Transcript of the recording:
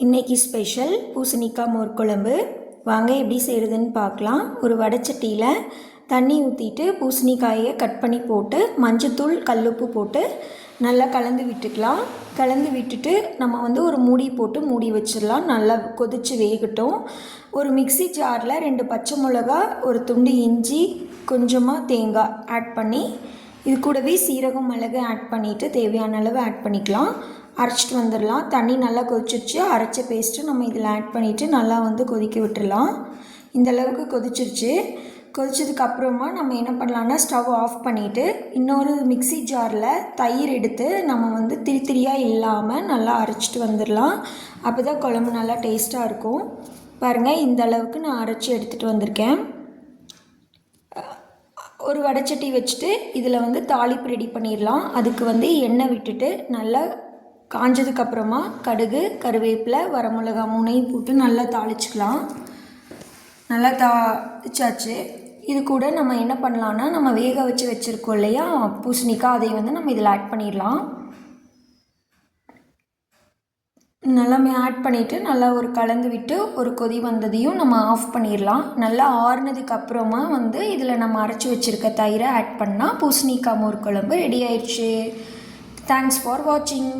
இன்றைக்கி ஸ்பெஷல் பூசணிக்காய் மோர் குழம்பு. வாங்க எப்படி செய்கிறதுன்னு பார்க்கலாம். ஒரு வடைச்சட்டியில் தண்ணி ஊற்றிட்டு பூசணிக்காயை கட் பண்ணி போட்டு மஞ்சத்தூள் கல்லுப்பு போட்டு நல்லா கலந்து விட்டுக்கலாம். கலந்து விட்டுட்டு நம்ம ஒரு மூடி போட்டு மூடி வச்சிடலாம். நல்லா கொதித்து வேகட்டும். ஒரு மிக்சி ஜாரில் 2 பச்சை மிளகா, ஒரு துண்டு இஞ்சி, கொஞ்சமாக தேங்காய் ஆட் பண்ணி இது கூடவே சீரகம், மிளகு ஆட் பண்ணிவிட்டு தேவையான அளவு ஆட் பண்ணிக்கலாம். அரைச்சிட்டு வந்துடலாம். தண்ணி நல்லா கொதிச்சிருச்சு. அரைச்ச பேஸ்ட்டு நம்ம இதில் ஆட் பண்ணிவிட்டு நல்லா கொதிக்க விட்டுடலாம். இந்த அளவுக்கு கொதிச்சிருச்சு. கொதிச்சதுக்கப்புறமா நம்ம என்ன பண்ணலான்னா ஸ்டவ் ஆஃப் பண்ணிவிட்டு இன்னொரு மிக்சி ஜாரில் தயிர் எடுத்து நம்ம திரியாக இல்லாமல் நல்லா அரைச்சிட்டு வந்துடலாம். அப்போ தான் குழம்பு நல்லா டேஸ்ட்டாக இருக்கும். பாருங்கள், இந்த அளவுக்கு நான் அரைச்சி எடுத்துகிட்டு வந்திருக்கேன். ஒரு வடைச்சட்டி வச்சுட்டு இதில் தாளிப்பு ரெடி பண்ணிடலாம். அதுக்கு எண்ணெய் விட்டுட்டு நல்லா காஞ்சதுக்கப்புறமா கடுகு, கருவேப்பிலை, வரமிளகா 3 போட்டு நல்லா தாளிச்சிக்கலாம். நல்லா தாளிச்சாச்சு. இது கூட நம்ம என்ன பண்ணலான்னா நம்ம வேக வச்சுருக்கோம் இல்லையா பூசணிக்காய், அதை நம்ம இதில் ஆட் பண்ணிடலாம். நல்லா ஆட் பண்ணிவிட்டு நல்லா ஒரு கலந்து விட்டு ஒரு கொதி வந்ததையும் நம்ம ஆஃப் பண்ணிடலாம். நல்லா ஆறுனதுக்கப்புறமா இதில் நம்ம அரைச்சி வச்சுருக்க தயிரை ஆட் பண்ணால் பூசணிக்காய் மோர் குழம்பு ரெடி ஆயிடுச்சு. தேங்க்ஸ் ஃபார் வாட்சிங்.